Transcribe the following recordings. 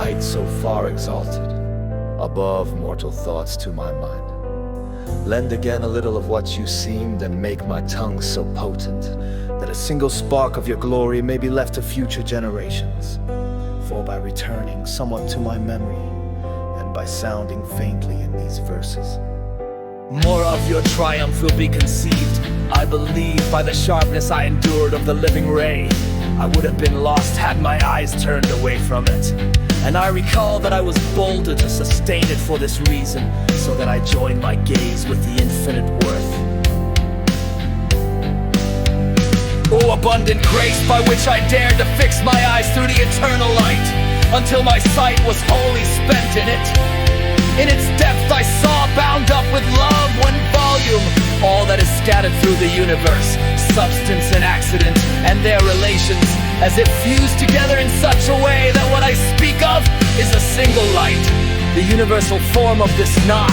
light so far exalted, above mortal thoughts to my mind. Lend again a little of what you seemed, and make my tongue so potent that a single spark of your glory may be left to future generations. For by returning somewhat to my memory, and by sounding faintly in these verses, more of your triumph will be conceived. I believe by the sharpness I endured of the living ray, I would have been lost had my eyes turned away from it. And I recall that I was bolder to sustain it for this reason, so that I joined my gaze with the infinite worth. Oh, abundant grace by which I dared to fix my eyes through the eternal light, until my sight was wholly spent in it. In its depth I saw, bound up with love, one volume, all that is scattered through the universe, substance and accident, and their relations, as if fused together in such a way that what I speak of is a single light, the universal form of this knot.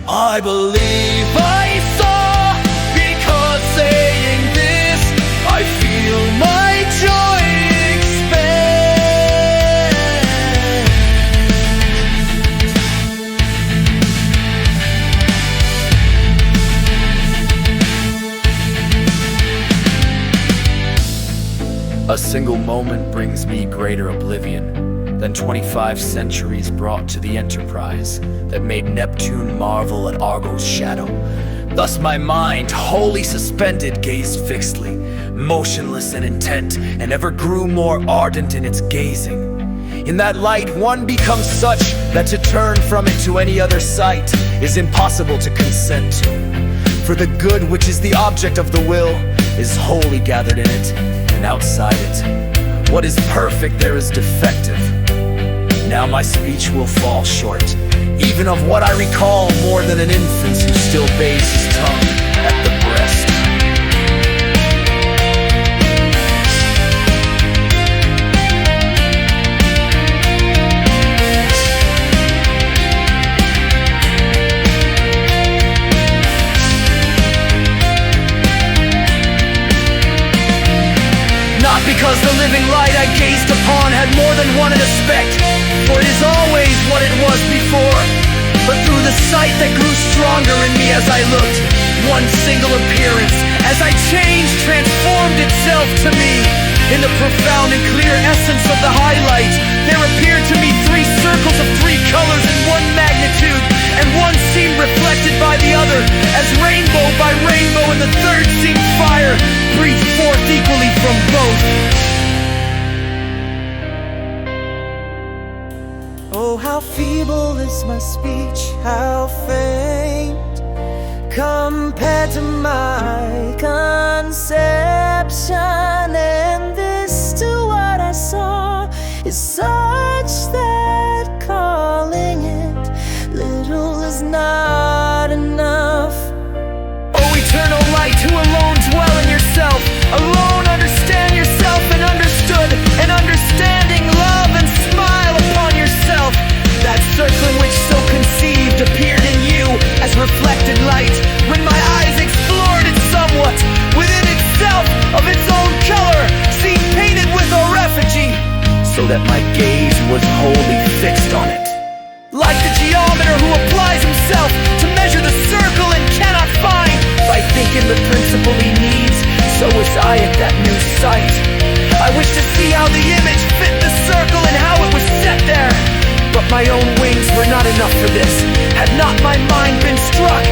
I believe I saw, because saying this, I feel my joy expand. A single moment brings me greater oblivion than 25 centuries brought to the enterprise that made Neptune marvel at Argo's shadow. Thus my mind, wholly suspended, gazed fixedly, motionless and intent, and ever grew more ardent in its gazing. In that light one becomes such that to turn from it to any other sight is impossible to consent to. For the good which is the object of the will is wholly gathered in it, and outside it, what is perfect there is defective. Now my speech will fall short, even of what I recall, more than an infant who still bathes his tongue at the breast. Because the living light I gazed upon had more than one aspect, for it is always what it was before. But through the sight that grew stronger in me as I looked, one single appearance, as I changed, transformed itself to me. In the profound and clear essence of the highlight, there appeared to me three circles of three colors in one magnitude, and one seemed reflected by the other, as rainbow by rainbow, and the third seemed fire, breathed forth equally from both. Oh, how feeble is my speech, how faint compared to my conception, and this to what I saw is such that calling it little is not enough. Oh, eternal light, who alone dwell in yourself, alone understand yourself and understood, and understanding love and smile upon yourself. That circling which so conceived appeared in you as reflected light, when my eyes explored it somewhat within itself of its own color, seemed painted with a effigy, so that my gaze was wholly fixed on it. Like the geometer who applies himself to measure the circle and cannot find, by thinking the principle he needs, so was I at that new sight. I wished to see how the image fit the circle and how it was set there. But my own wings were not enough for this. Had not my mind been struck